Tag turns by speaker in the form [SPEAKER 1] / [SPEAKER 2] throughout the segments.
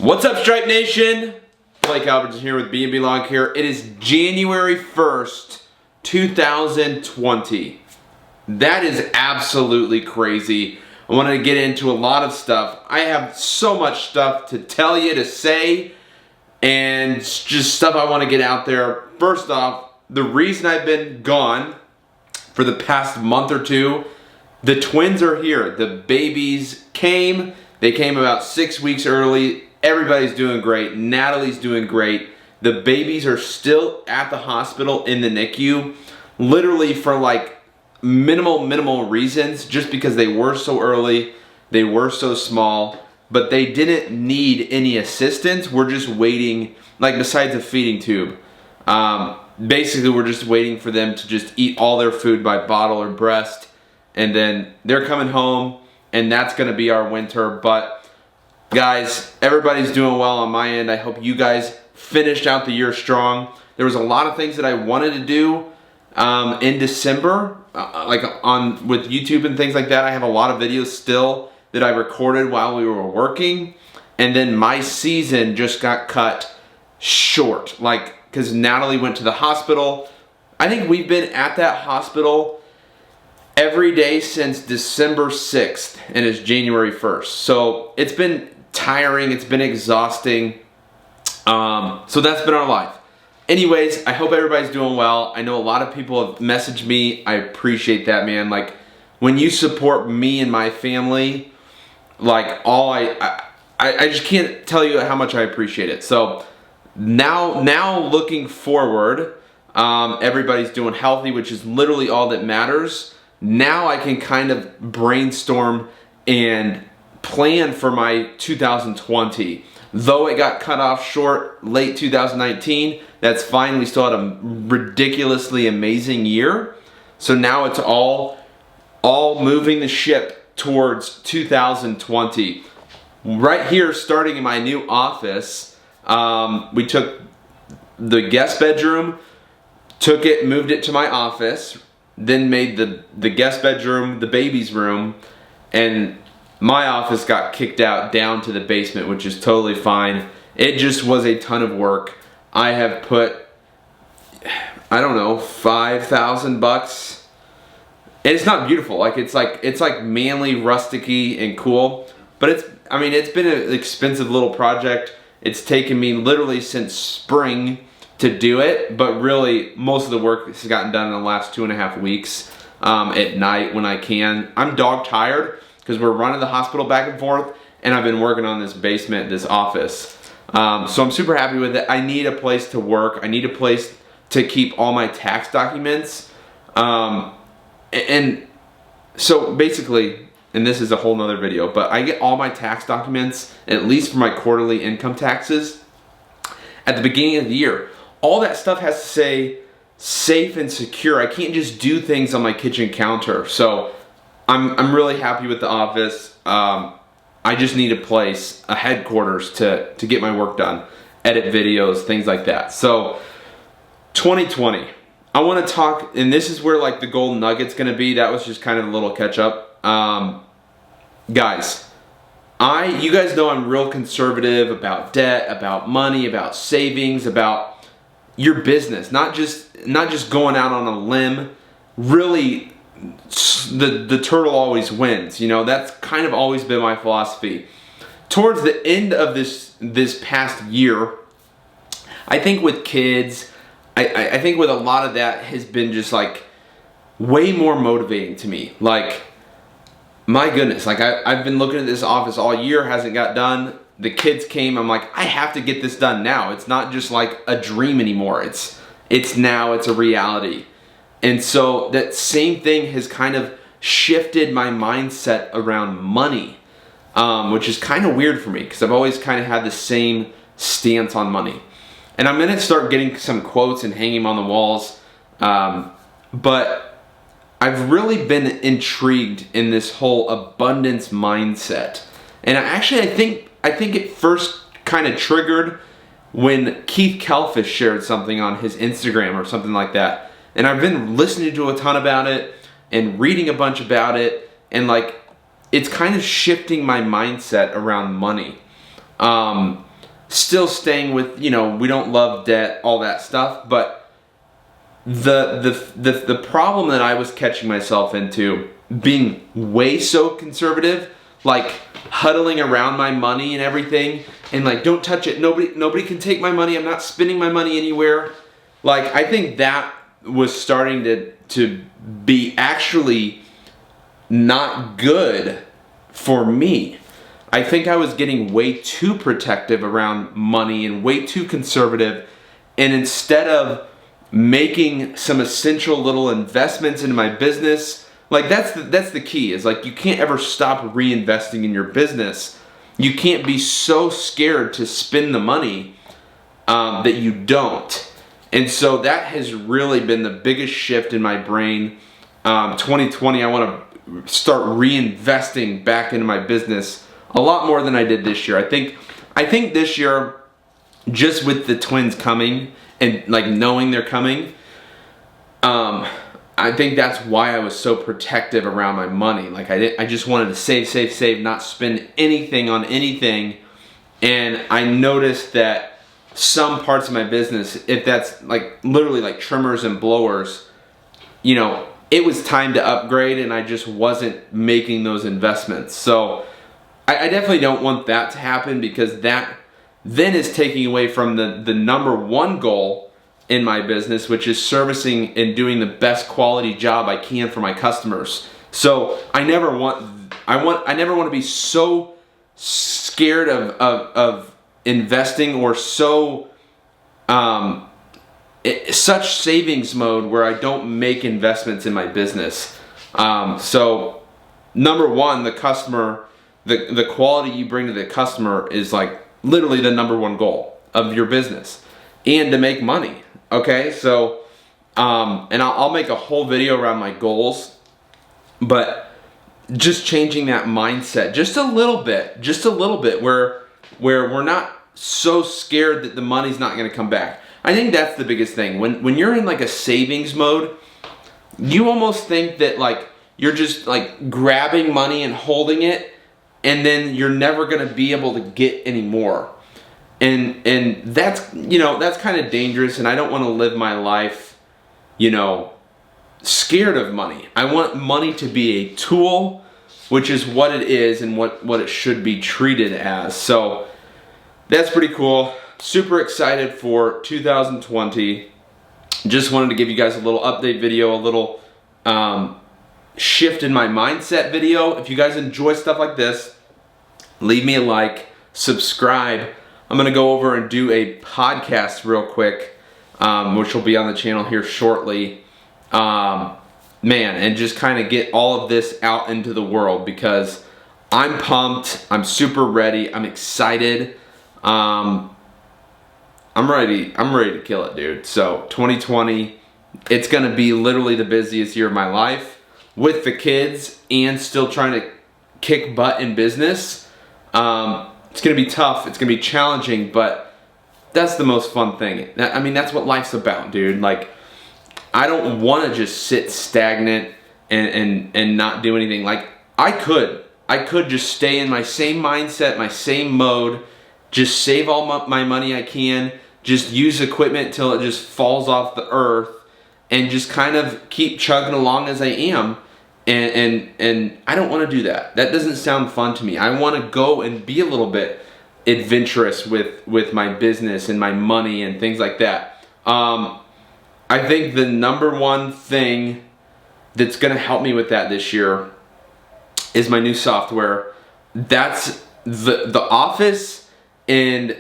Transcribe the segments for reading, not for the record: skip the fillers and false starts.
[SPEAKER 1] What's up, Stripe Nation? Blake Albertson here with B&B Lawn Care. It is January 1st, 2020. That is absolutely crazy. I wanted to get into a lot of stuff. I have so much stuff to tell you, to say, and just stuff I want to get out there. First off, the reason I've been gone for the past month or two, the twins are here. The babies came. They came about 6 weeks early. Everybody's doing great. Natalie's doing great. The babies are still at the hospital in the NICU, literally for like minimal reasons, just because they were so early, they were so small, but they didn't need any assistance. We're just waiting, like besides a feeding tube. Basically, we're just waiting for them to just eat all their food by bottle or breast, and then they're coming home, and that's gonna be our winter. But guys, everybody's doing well on my end. I hope you guys finished out the year strong. There was a lot of things that I wanted to do in December, with YouTube and things like that. I have a lot of videos still that I recorded while we were working, and then my season just got cut short, because Natalie went to the hospital. I think we've been at that hospital every day since December 6th, and it's January 1st. So it's been tiring, it's been exhausting. So that's been our life. Anyways, I hope everybody's doing well. I know a lot of people have messaged me. I appreciate that, man. Like, when you support me and my family, I just can't tell you how much I appreciate it. So now looking forward, everybody's doing healthy, which is literally all that matters. Now I can kind of brainstorm and plan for my 2020. Though it got cut off short late 2019, that's fine. We still had a ridiculously amazing year. So now it's all moving the ship towards 2020. Right here, starting in my new office, we took the guest bedroom, moved it to my office, then made the guest bedroom the baby's room, and my office got kicked out down to the basement, which is totally fine. It just was a ton of work. I have put, I don't know, $5,000. It's not beautiful. It's like manly, rusticy, and cool. But it's been an expensive little project. It's taken me literally since spring to do it, but really most of the work has gotten done in the last 2.5 weeks at night when I can. I'm dog tired because we're running the hospital back and forth, and I've been working on this basement, this office. So I'm super happy with it. I need a place to work. I need a place to keep all my tax documents. And so basically, and this is a whole nother video, but I get all my tax documents, at least for my quarterly income taxes, at the beginning of the year. All that stuff has to say safe and secure. I can't just do things on my kitchen counter. So I'm really happy with the office. I just need a place, a headquarters to get my work done, edit videos, things like that. So 2020, I want to talk, and this is where like the golden nugget's gonna be. That was just kind of a little catch up. Guys, you guys know I'm real conservative about debt, about money, about savings, about your business, not just going out on a limb. Really, the turtle always wins. You know, that's kind of always been my philosophy. Towards the end of this past year, I think with kids, I think with a lot of that has been just like way more motivating to me. Like, my goodness, like I've been looking at this office all year, hasn't got done. The kids came, I'm like, I have to get this done now. It's not just like a dream anymore. It's now, it's a reality. And so that same thing has kind of shifted my mindset around money, which is kind of weird for me because I've always kind of had the same stance on money. And I'm gonna start getting some quotes and hanging them on the walls, but I've really been intrigued in this whole abundance mindset. And I think it first kind of triggered when Keith Kalfas shared something on his Instagram or something like that. And I've been listening to a ton about it and reading a bunch about it, and like it's kind of shifting my mindset around money. still staying with, we don't love debt, all that stuff, but the problem that I was catching myself into, being way so conservative, like huddling around my money and everything, and like, don't touch it, nobody can take my money, I'm not spending my money anywhere. Like, I think that was starting to be actually not good for me. I think I was getting way too protective around money and way too conservative, and instead of making some essential little investments into my business, like that's the key, is like, you can't ever stop reinvesting in your business. You can't be so scared to spend the money that you don't. And so that has really been the biggest shift in my brain. 2020, I want to start reinvesting back into my business a lot more than I did this year. I think this year, just with the twins coming and like knowing they're coming, I think that's why I was so protective around my money. Like, I just wanted to save, not spend anything on anything. And I noticed that some parts of my business, if that's like literally like trimmers and blowers, it was time to upgrade, and I just wasn't making those investments. So I definitely don't want that to happen, because that then is taking away from the number one goal in my business, which is servicing and doing the best quality job I can for my customers. So I never want to be so scared of investing, or so such savings mode where I don't make investments in my business. So number one, the customer, the quality you bring to the customer is like literally the number one goal of your business, and to make money. Okay, so and I'll make a whole video around my goals, but just changing that mindset just a little bit, where we're not so scared that the money's not going to come back. I think that's the biggest thing. When you're in like a savings mode, you almost think that like you're just like grabbing money and holding it, and then you're never going to be able to get any more. And that's, that's kind of dangerous, and I don't want to live my life, scared of money. I want money to be a tool, which is what it is and what it should be treated as. So that's pretty cool. Super excited for 2020. Just wanted to give you guys a little update video, a little shift in my mindset video. If you guys enjoy stuff like this, leave me a like, subscribe. I'm going to go over and do a podcast real quick, which will be on the channel here shortly. And just kind of get all of this out into the world, because I'm pumped. I'm super ready. I'm excited. I'm ready to kill it, dude. So 2020, it's going to be literally the busiest year of my life with the kids and still trying to kick butt in business. It's going to be tough. It's going to be challenging, but that's the most fun thing. I mean, that's what life's about, dude. Like, I don't want to just sit stagnant and not do anything. Like, I could just stay in my same mindset, my same mode, just save all my money I can, just use equipment till it just falls off the earth, and just kind of keep chugging along as I am. And I don't want to do that. That doesn't sound fun to me. I want to go and be a little bit adventurous with my business and my money and things like that. I think the number one thing that's going to help me with that this year is my new software. That's the Office, and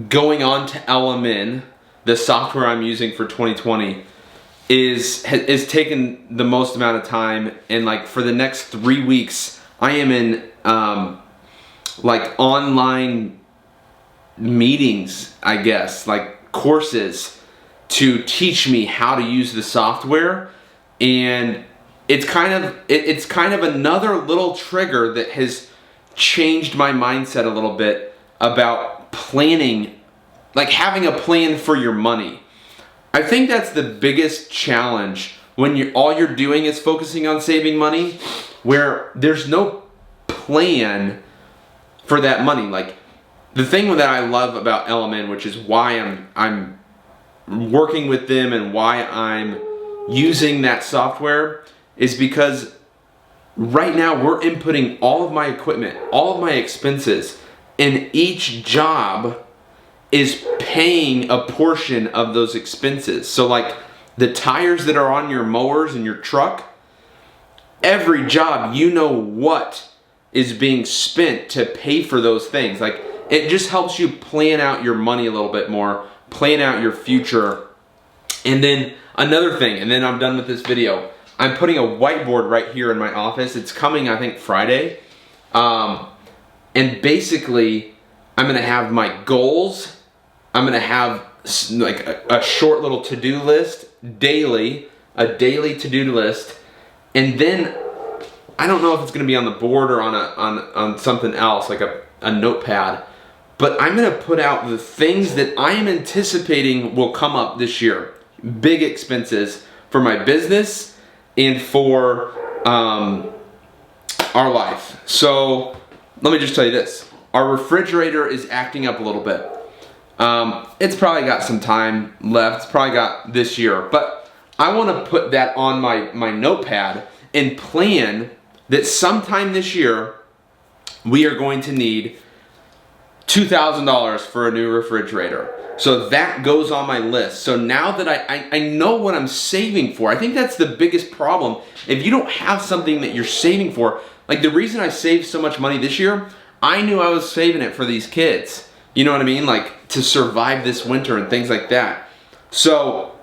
[SPEAKER 1] going on to LMN, the software I'm using for 2020. is taken the most amount of time, and like for the next 3 weeks I am in like online meetings, I guess, like courses to teach me how to use the software. And it's kind of another little trigger that has changed my mindset a little bit about planning, like having a plan for your money. I think that's the biggest challenge when all you're doing is focusing on saving money, where there's no plan for that money. Like, the thing that I love about LMN, which is why I'm working with them and why I'm using that software, is because right now we're inputting all of my equipment, all of my expenses, and each job is paying a portion of those expenses. So like the tires that are on your mowers and your truck, every job, you know what is being spent to pay for those things. Like, it just helps you plan out your money a little bit more, plan out your future. And then another thing, and then I'm done with this video. I'm putting a whiteboard right here in my office. It's coming, I think, Friday. And basically, I'm gonna have my goals. I'm gonna have like a short little to-do list daily, a daily to-do list. And then, I don't know if it's gonna be on the board or on something else, like a notepad. But I'm gonna put out the things that I am anticipating will come up this year. Big expenses for my business and for our life. So let me just tell you this. Our refrigerator is acting up a little bit. It's probably got some time left. It's probably got this year. But I wanna put that on my notepad and plan that sometime this year we are going to need $2,000 for a new refrigerator. So that goes on my list. So now that I know what I'm saving for, I think that's the biggest problem. If you don't have something that you're saving for, like the reason I saved so much money this year, I knew I was saving it for these kids. You know what I mean? Like to survive this winter and things like that. So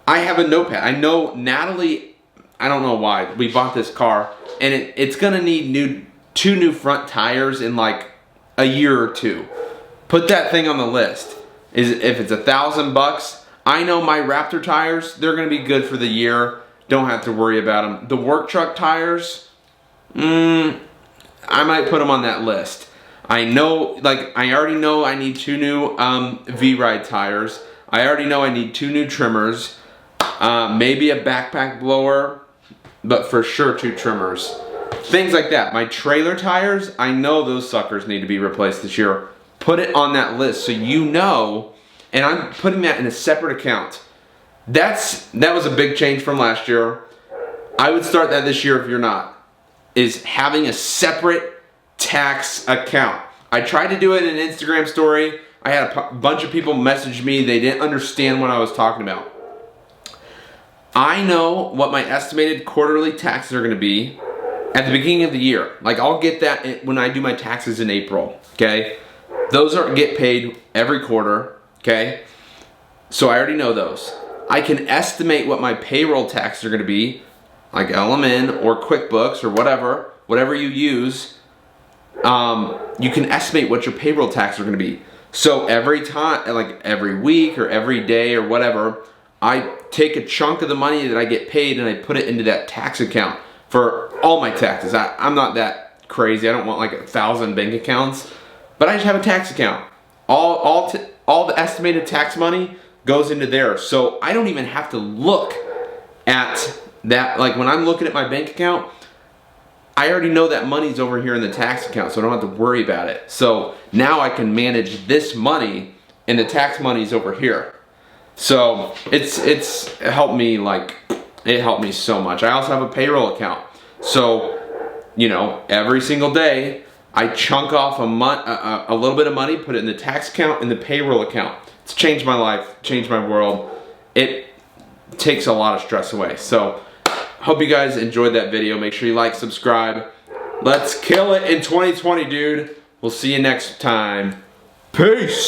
[SPEAKER 1] I have a notepad. I know Natalie, I don't know why, we bought this car and it's gonna need two new front tires in like a year or two. Put that thing on the list. If it's $1,000, I know my Raptor tires, they're gonna be good for the year. Don't have to worry about them. The work truck tires, I might put them on that list. I know, like, I already know I need 2 new V-Ride tires. I already know I need 2 new trimmers, maybe a backpack blower, but for sure 2 trimmers. Things like that. My trailer tires, I know those suckers need to be replaced this year. Put it on that list so you know, and I'm putting that in a separate account. That was a big change from last year. I would start that this year if you're not, is having a separate tax account. I tried to do it in an Instagram story. I had a bunch of people message me. They didn't understand what I was talking about. I know what my estimated quarterly taxes are gonna be at the beginning of the year. Like, I'll get that when I do my taxes in April, okay? Those get paid every quarter, okay? So I already know those. I can estimate what my payroll taxes are gonna be, like LMN or QuickBooks or whatever you use. You can estimate what your payroll taxes are gonna be. So every time, like every week or every day or whatever, I take a chunk of the money that I get paid and I put it into that tax account for all my taxes. I'm not that crazy. I don't want like 1,000 bank accounts, but I just have a tax account. All the estimated tax money goes into there. So I don't even have to look at that. Like when I'm looking at my bank account, I already know that money's over here in the tax account, so I don't have to worry about it. So now I can manage this money and the tax money's over here. So it's helped me, like, it helped me so much. I also have a payroll account. So, you know, every single day I chunk off a little bit of money, put it in the tax account and the payroll account. It's changed my life, changed my world. It takes a lot of stress away. So hope you guys enjoyed that video. Make sure you like, subscribe. Let's kill it in 2020, dude. We'll see you next time. Peace.